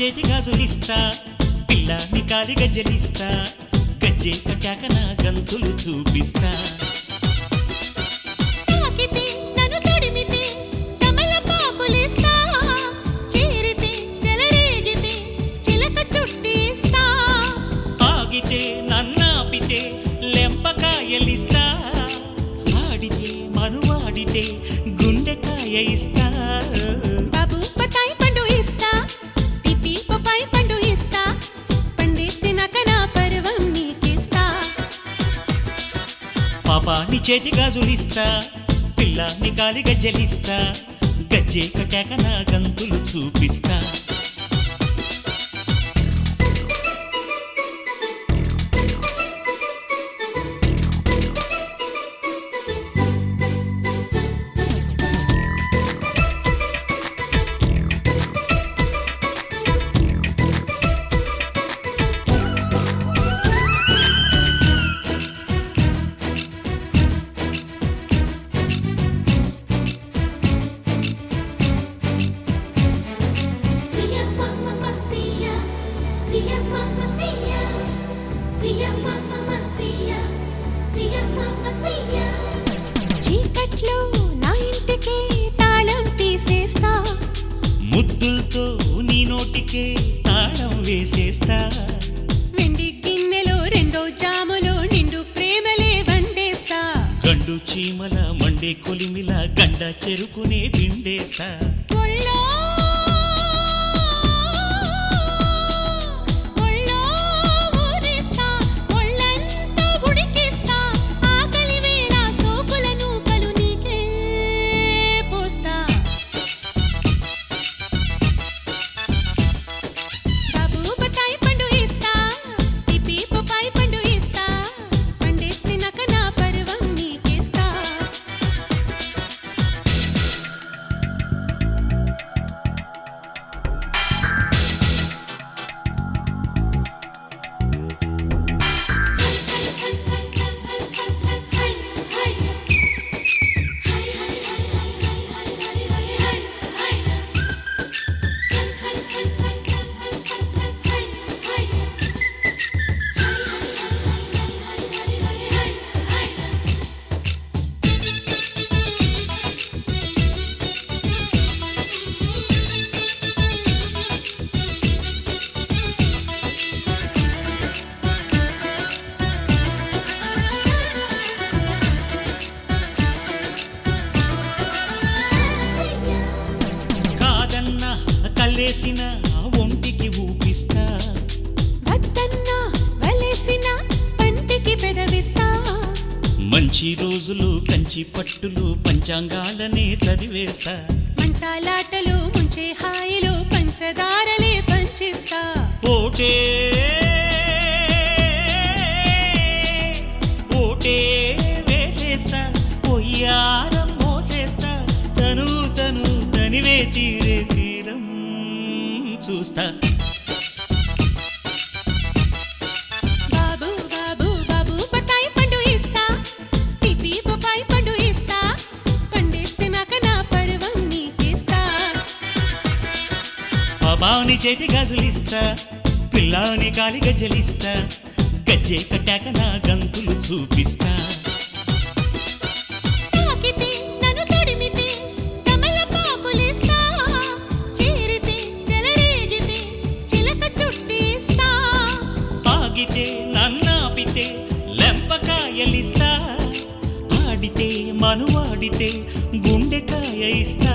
చేతి గాజులిస్తా, పిల్లాన్ని కాలి గజ్జలిస్తా, గజ్జే కట్టాక నా గంతులు చూపిస్తా. ఆగితే నన్నాపితే లెంపకాయలిస్తా, ఆడితే మనువాడితే గుండెకాయ ఇస్తా. పాపాని చేతి గాజులిస్తా, పిల్లాన్ని కాలి గజ్జలిస్తా, గజ్జే కట్టాక నా గంతులు చూపిస్తా. చీకట్లో నా ఇంటికి తాళం తీసేస్తా, ముద్దులతో నీ నోటికే తాళం వేసేస్తా. వెండి గిన్నెలో రెండో జాములో నిండు ప్రేమలే వండేస్తా. గండు చీమల మండే కొలిమిల గండ చెరుకునే పిండేస్తా. కల్లేసిన ఒంటికి ఊపిస్తా, వద్దన్నా వలేసిన పంటికి పెదవిస్తా. మంచి రోజులు కంచి పట్టులు పంచాంగాలనే చదివేస్తా. మంచాలాటలు ముంచే హాయిలు పంచదారలే పంచిస్తా. ఓటే ఓటే వేసేస్తా, పొయ్యారం మోసేస్తా, తను తను తనివే తీరే తీరం చూస్తా. బాబు బాబు బాబు బత్తాయి పండు ఇస్తా, పిపి బొప్పాయి పండు ఇస్తా, పండేస్తున్నాక నా పరువం నీకిస్తా. బాబాని చేతి గాజులిస్తా, పిల్లాని కాలి గజ్జలిస్తా, గజ్జే కట్టాక నా గంతులు చూపిస్తా. ఆగితే నన్నాపితే లెంపకాయలిస్తా, ఆడితే మనువాడితే గుండెకాయ ఇస్తా.